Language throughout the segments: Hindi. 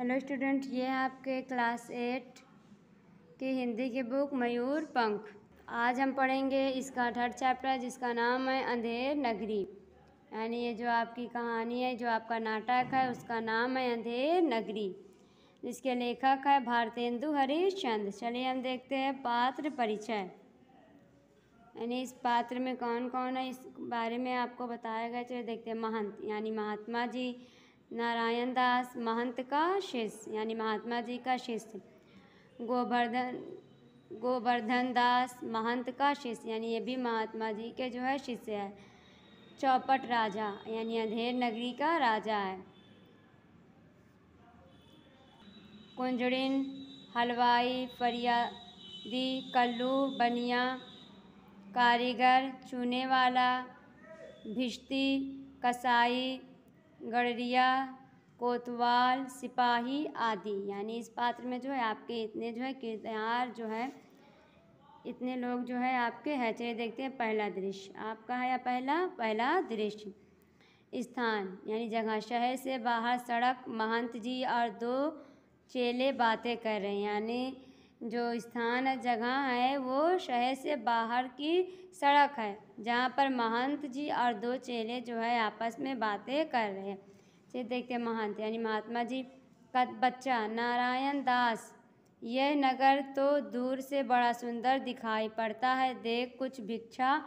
हेलो स्टूडेंट, ये है आपके क्लास 8 की हिंदी की बुक मयूर पंख। आज हम पढ़ेंगे इसका 3rd चैप्टर जिसका नाम है अंधेर नगरी। यानी ये जो आपकी कहानी है, जो आपका नाटक है, उसका नाम है अंधेर नगरी, जिसके लेखक है भारतेंदु हरिश्चंद्र। चलिए हम देखते हैं पात्र परिचय। यानी इस पात्र में कौन कौन है इस बारे में आपको बताया गया। चलिए देखते हैं। महंत यानी महात्मा जी, नारायण दास महंत का शिष्य यानी महात्मा जी का शिष्य, गोवर्धन दास महंत का शिष्य यानी ये भी महात्मा जी के जो है शिष्य है। चौपट राजा यानी अंधेर नगरी का राजा है। कुंजड़िन हलवाई, फरियादी, कल्लू बनिया, कारीगर, चूने वाला, भिश्ती, कसाई, गड़रिया, कोतवाल, सिपाही आदि। यानी इस पात्र में जो है आपके इतने जो है किरदार जो है, इतने लोग जो है आपके हैं। चलिए देखते हैं पहला दृश्य आपका है या पहला दृश्य। स्थान यानी जगह, शहर से बाहर सड़क, महंत जी और 2 चेले बातें कर रहे हैं। यानी जो स्थान है, जगह है, वो शहर से बाहर की सड़क है, जहाँ पर महंत जी और 2 चेले जो है आपस में बातें कर रहे हैं। चलिए देखते हैं। महंत यानी महात्मा जी का बच्चा नारायण दास, यह नगर तो दूर से बड़ा सुंदर दिखाई पड़ता है। देख, कुछ भिक्षा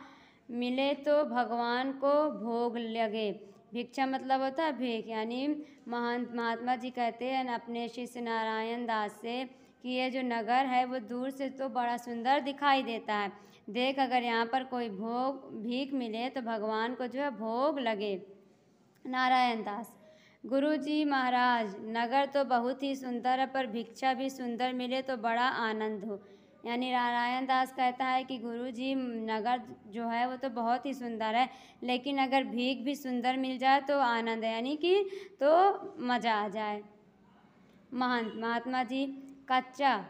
मिले तो भगवान को भोग लगे। भिक्षा मतलब होता है भीख। यानी महात्मा जी कहते हैं अपने शिष्य नारायण दास से कि ये जो नगर है वो दूर से तो बड़ा सुंदर दिखाई देता है। देख, अगर यहाँ पर कोई भीख मिले तो भगवान को जो है भोग लगे। नारायण दास, गुरुजी महाराज, नगर तो बहुत ही सुंदर है, पर भिक्षा भी सुंदर मिले तो बड़ा आनंद हो। यानी नारायण दास कहता है कि गुरुजी, नगर जो है वो तो बहुत ही सुंदर है, लेकिन अगर भीख भी सुंदर मिल जाए तो आनंद है, यानी कि तो मज़ा आ जाए। महंत महात्मा जी, बच्चा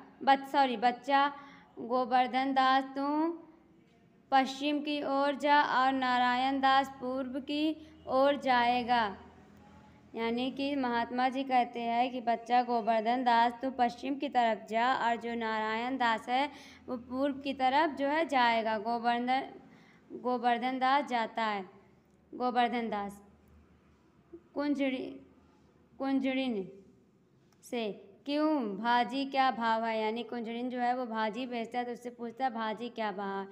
गोवर्धन दास, तू पश्चिम की ओर जा और नारायण दास पूर्व की ओर जाएगा। यानी कि महात्मा जी कहते हैं कि बच्चा गोवर्धन दास, तू पश्चिम की तरफ जा और जो नारायण दास है वो पूर्व की तरफ जो है जाएगा। गोवर्धन दास जाता है। गोवर्धन दास कुंजड़िन से, क्यों भाजी क्या भाव है। यानी कुंजड़िन जो है वो भाजी बेचता है, तो उससे पूछता है भाजी क्या भाव है।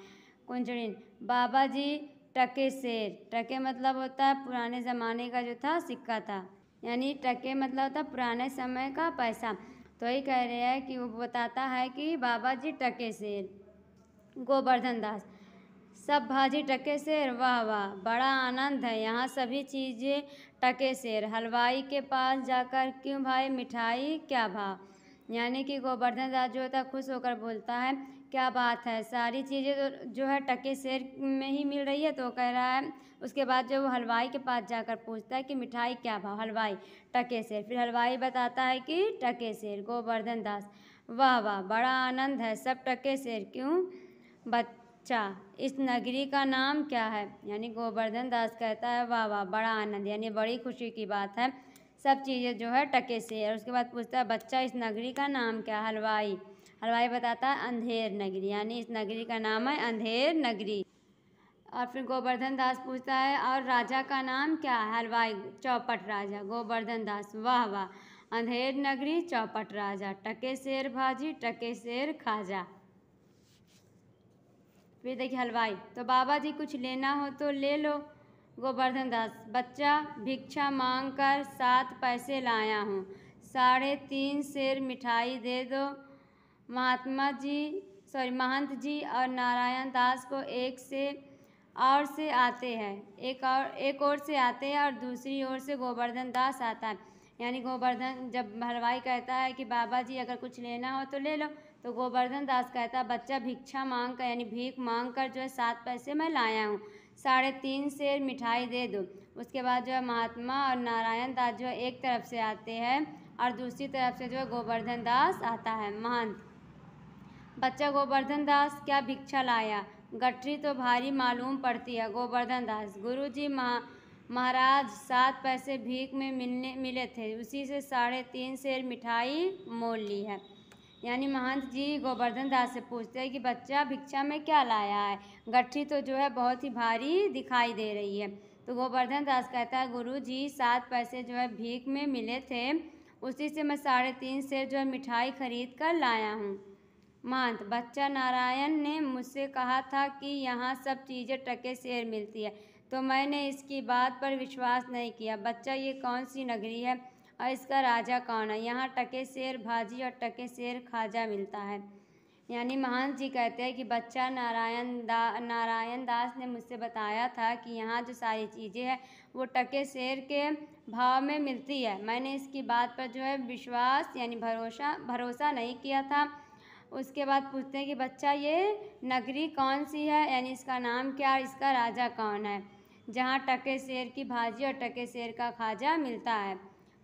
कुंजड़िन, बाबा जी टके शेर। टके मतलब होता है पुराने ज़माने का जो था सिक्का था। यानी टके मतलब होता है पुराने समय का पैसा। तो ही कह रहे हैं कि वो बताता है कि बाबा जी टके शेर। गोवर्धन दास, सब भाजी टके शेर, वाह वाह, बड़ा आनंद है, यहाँ सभी चीज़ें टके शेर। हलवाई के पास जाकर, क्यों भाई मिठाई क्या भाव। यानी कि गोवर्धन दास जो होता है खुश होकर बोलता है, क्या बात है, सारी चीज़ें तो जो है टके शेर में ही मिल रही है। तो कह रहा है, उसके बाद जो वो हलवाई के पास जाकर पूछता है कि मिठाई क्या भाव। हलवाई, टके शेर। फिर हलवाई बताता है कि टके शेर। गोवर्धन दास, वाह वाह, बड़ा आनंद है, सब टके शेर। क्यों बच्चा, इस नगरी का नाम क्या है। यानी गोवर्धन दास कहता है वाह वाह, बड़ा आनंद, यानी बड़ी खुशी की बात है, सब चीज़ें जो है टके से। और उसके बाद पूछता है बच्चा, इस नगरी का नाम क्या। हलवाई बताता है अंधेर नगरी, यानी इस नगरी का नाम है अंधेर नगरी। और फिर गोवर्धन दास पूछता है और राजा का नाम क्या है। हलवाई, चौपट राजा। गोवर्धन दास, वाह वाह, अंधेर नगरी, चौपट राजा, टके शेर भाजी, टके शेर खाजा। फिर देखिए हलवाई, तो बाबा जी कुछ लेना हो तो ले लो। गोवर्धन दास, बच्चा भिक्षा मांग कर 7 पैसे लाया हूँ, 3.5 शेर मिठाई दे दो। महंत जी और नारायण दास को एक से आते हैं, एक और से आते हैं और दूसरी ओर से गोवर्धन दास आता है। यानी गोवर्धन, जब हलवाई कहता है कि बाबा जी अगर कुछ लेना हो तो ले लो, तो गोवर्धन दास कहता है बच्चा भिक्षा मांग कर, यानी भीख मांग कर जो है 7 पैसे मैं लाया हूँ, 3.5 शेर मिठाई दे दो। उसके बाद जो है महात्मा और नारायण दास जो है एक तरफ से आते हैं और दूसरी तरफ से जो है गोवर्धन दास आता है। महंत, बच्चा गोवर्धन दास क्या भिक्षा लाया, गठरी तो भारी मालूम पड़ती है। गोवर्धन दास, गुरुजी महाराज 7 पैसे भीख में मिले थे, उसी से 3.5 सेर मिठाई मोल ली है। यानी महंत जी गोवर्धन दास से पूछते हैं कि बच्चा भिक्षा में क्या लाया है, गट्ठी तो जो है बहुत ही भारी दिखाई दे रही है। तो गोवर्धन दास कहता है गुरु जी 7 पैसे जो है भीख में मिले थे, उसी से मैं 3.5 सेर जो है मिठाई खरीद कर लाया हूँ। महंत बच्चा नारायण ने मुझसे कहा था कि यहाँ सब चीज़ें टके सेर मिलती है, तो मैंने इसकी बात पर विश्वास नहीं किया। बच्चा ये कौन सी नगरी है और इसका राजा कौन है? यहाँ टके सेर भाजी और टके सेर खाजा मिलता है। यानी महंत जी कहते हैं कि बच्चा नारायण दास ने मुझसे बताया था कि यहाँ जो सारी चीज़ें हैं वो टके सेर के भाव में मिलती है। मैंने इसकी बात पर जो है विश्वास यानी भरोसा नहीं किया था। उसके बाद पूछते हैं कि बच्चा ये नगरी कौन सी है, यानी इसका नाम क्या, इसका राजा कौन है, जहाँ टके सेर की भाजी और टके सेर का खाजा मिलता है?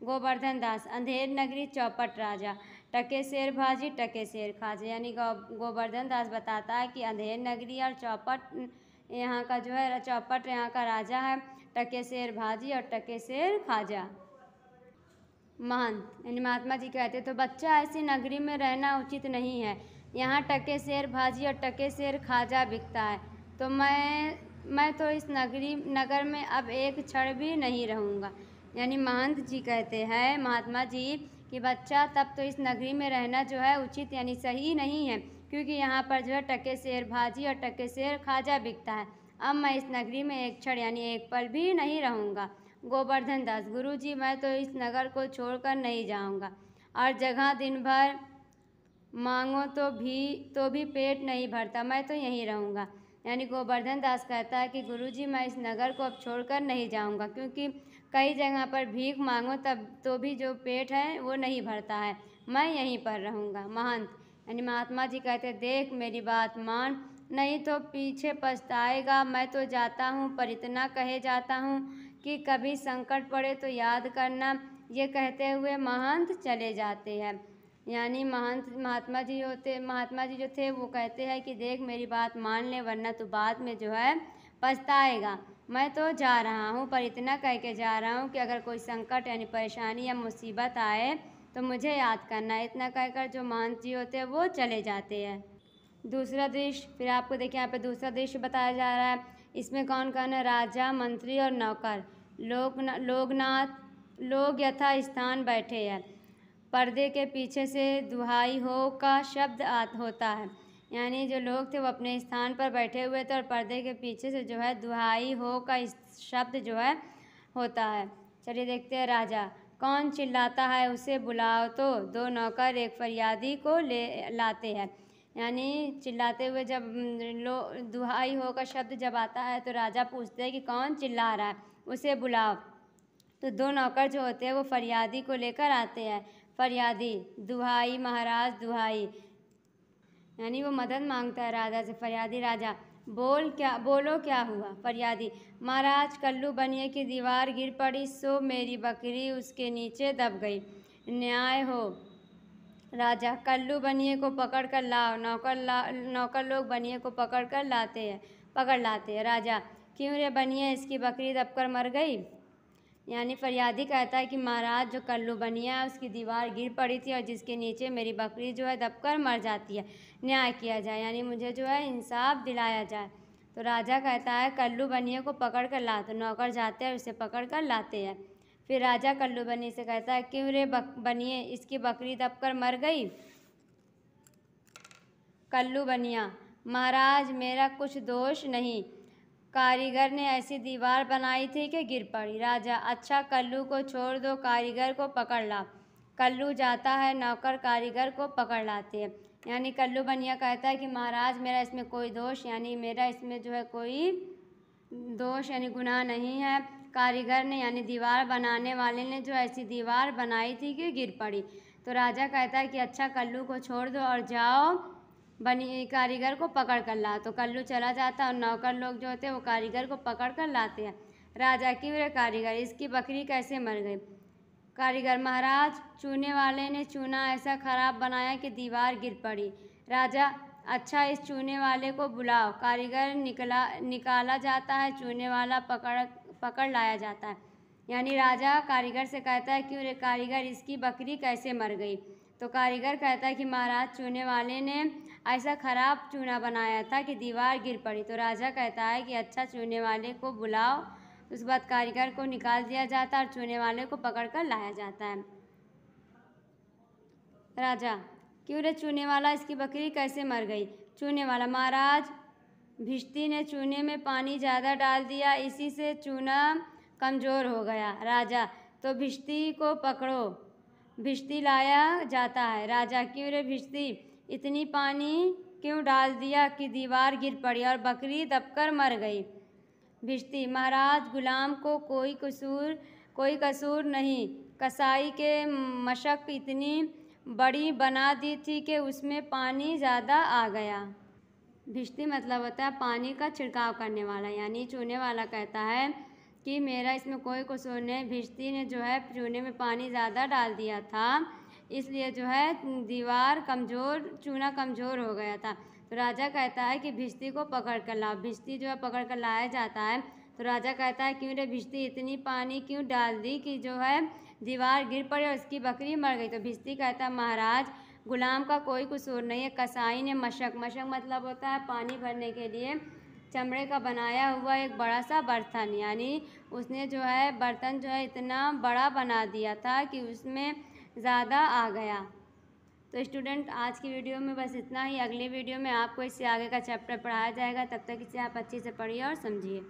गोवर्धन दास अंधेर नगरी चौपट राजा, टके सेर भाजी टके सेर खाजा। यानी गोवर्धन दास बताता है कि अंधेर नगरी और चौपट यहाँ का जो है चौपट यहाँ का राजा है, टके सेर भाजी और टके सेर खाजा। महंत यानी महात्मा जी कहते तो बच्चा ऐसी नगरी में रहना उचित नहीं है, यहाँ टके सेर भाजी और टके सेर खाजा बिकता है, तो मैं तो इस नगर में अब एक क्षण भी नहीं रहूँगा। यानी महंत जी कहते हैं महात्मा जी कि बच्चा तब तो इस नगरी में रहना जो है उचित यानी सही नहीं है, क्योंकि यहाँ पर जो है टके सेर भाजी और टके सेर खाजा बिकता है। अब मैं इस नगरी में एक क्षण यानी एक पल भी नहीं रहूँगा। गोवर्धन दास गुरु जी मैं तो इस नगर को छोड़कर नहीं जाऊँगा, और जगह दिन भर मांगो तो भी पेट नहीं भरता, मैं तो यहीं रहूँगा। यानी गोवर्धन दास कहता है कि गुरुजी मैं इस नगर को अब छोड़कर नहीं जाऊँगा, क्योंकि कई जगह पर भीख मांगो तब तो भी जो पेट है वो नहीं भरता है, मैं यहीं पर रहूँगा। महंत यानी महात्मा जी कहते देख मेरी बात मान, नहीं तो पीछे पछताएगा। मैं तो जाता हूँ पर इतना कहे जाता हूँ कि कभी संकट पड़े तो याद करना। ये कहते हुए महंत चले जाते हैं। यानी महात्मा जी जो थे वो कहते हैं कि देख मेरी बात मान ले, वरना तो बाद में जो है पछताएगा। मैं तो जा रहा हूँ पर इतना कह के जा रहा हूँ कि अगर कोई संकट यानी परेशानी या मुसीबत आए तो मुझे याद करना है। इतना कहकर जो महंत जी होते हैं वो चले जाते हैं। दूसरा दृश्य फिर आपको देखिए यहाँ पे दूसरा दृश्य बताया जा रहा है। इसमें कौन कौन है? राजा, मंत्री और नौकर। लोग यथा स्थान बैठे हैं। पर्दे के पीछे से दुहाई हो का शब्द होता है। यानी जो लोग थे वो अपने स्थान पर बैठे हुए थे और पर्दे के पीछे से जो है दुहाई हो का शब्द जो है होता है। चलिए देखते हैं। राजा कौन चिल्लाता है उसे बुलाओ। तो दो नौकर एक फरियादी को लाते हैं। यानी चिल्लाते हुए जब दुहाई हो का शब्द जब आता है तो राजा पूछते हैं कि कौन चिल्ला रहा है, उसे बुलाओ। तो दो नौकर जो होते हैं वो फरियादी को लेकर आते हैं। फरियादी दुहाई महाराज दुहाई, यानी वो मदद मांगता है राजा से। फरियादी राजा बोलो क्या हुआ? फरियादी महाराज कल्लू बनिए की दीवार गिर पड़ी, सो मेरी बकरी उसके नीचे दब गई, न्याय हो। राजा कल्लू बनिए को पकड़ कर लाओ। नौकर लोग बनिए को पकड़ लाते हैं। राजा क्यों रे बनिए, इसकी बकरी दबकर मर गई? यानी फरियादी कहता है कि महाराज जो कल्लू बनिया है उसकी दीवार गिर पड़ी थी और जिसके नीचे मेरी बकरी जो है दबकर मर जाती है, न्याय किया जाए, यानी मुझे जो है इंसाफ दिलाया जाए। तो राजा कहता है कल्लू बनिए को पकड़ कर ला। तो नौकर जाते हैं उसे पकड़ कर लाते हैं। फिर राजा कल्लू बनिए से कहता है क्यों रे बनिए, इसकी बकरी दबकर मर गई? कल्लू बनिया महाराज मेरा कुछ दोष नहीं, कारीगर ने ऐसी दीवार बनाई थी कि गिर पड़ी। राजा अच्छा कल्लू को छोड़ दो, कारीगर को पकड़ ला। कल्लू जाता है, नौकर कारीगर को पकड़ लाते हैं। यानी कल्लू बनिया कहता है कि महाराज मेरा इसमें कोई दोष यानी मेरा इसमें जो है कोई दोष यानी गुनाह नहीं है। कारीगर ने यानी दीवार बनाने वाले ने जो ऐसी दीवार बनाई थी कि गिर पड़ी। तो राजा कहता है कि अच्छा कल्लू को छोड़ दो और जाओ कारीगर को पकड़ कर ला। तो कल्लू चला जाता है और नौकर लोग जो होते हैं वो कारीगर को पकड़ कर लाते हैं। राजा क्यों रे कारीगर, इसकी बकरी कैसे मर गई? कारीगर महाराज चूने वाले ने चूना ऐसा खराब बनाया कि दीवार गिर पड़ी। राजा अच्छा इस चूने वाले को बुलाओ। कारीगर निकाला जाता है। चूने वाला पकड़ लाया जाता है। यानी राजा कारीगर से कहता है, क्यों रे कारीगर, इसकी बकरी कैसे मर गई? तो कारीगर कहता है कि महाराज, चूने वाले ने ऐसा खराब चूना बनाया था कि दीवार गिर पड़ी। तो राजा कहता है कि अच्छा, चूने वाले को बुलाओ। उसके बाद कारीगर को निकाल दिया जाता है और चूने वाले को पकड़ कर लाया जाता है। राजा, क्यों रे चूने वाला, इसकी बकरी कैसे मर गई? चूने वाला, महाराज, भिश्ती ने चूने में पानी ज़्यादा डाल दिया, इसी से चूना कमज़ोर हो गया। राजा, तो भिश्ती को पकड़ो। भिश्ती लाया जाता है। राजा, क्यों रे भिश्ती, इतनी पानी क्यों डाल दिया कि दीवार गिर पड़ी और बकरी दबकर मर गई? भिश्ती, महाराज, गुलाम को कोई कसूर नहीं, कसाई के मशक इतनी बड़ी बना दी थी कि उसमें पानी ज़्यादा आ गया। भिश्ती मतलब होता है पानी का छिड़काव करने वाला। यानी चूने वाला कहता है कि मेरा इसमें कोई कसूर नहीं, भिश्ती ने जो है चूने में पानी ज़्यादा डाल दिया था, इसलिए जो है चूना कमज़ोर हो गया था। तो राजा कहता है कि भिश्ती को पकड़ कर लाओ। भिश्ती जो है पकड़ कर लाया जाता है। तो राजा कहता है, क्यों रे भिश्ती, इतनी पानी क्यों डाल दी कि जो है दीवार गिर पड़ी और उसकी बकरी मर गई? तो भिश्ती कहता है, महाराज, गुलाम का कोई कसूर नहीं है, कसाई ने मशक मतलब होता है पानी भरने के लिए चमड़े का बनाया हुआ एक बड़ा सा बर्तन, यानी उसने जो है बर्तन जो है इतना बड़ा बना दिया था कि उसमें ज़्यादा आ गया। तो स्टूडेंट, आज की वीडियो में बस इतना ही। अगले वीडियो में आपको इससे आगे का चैप्टर पढ़ाया जाएगा। तब तक इसे आप अच्छे से पढ़िए और समझिए।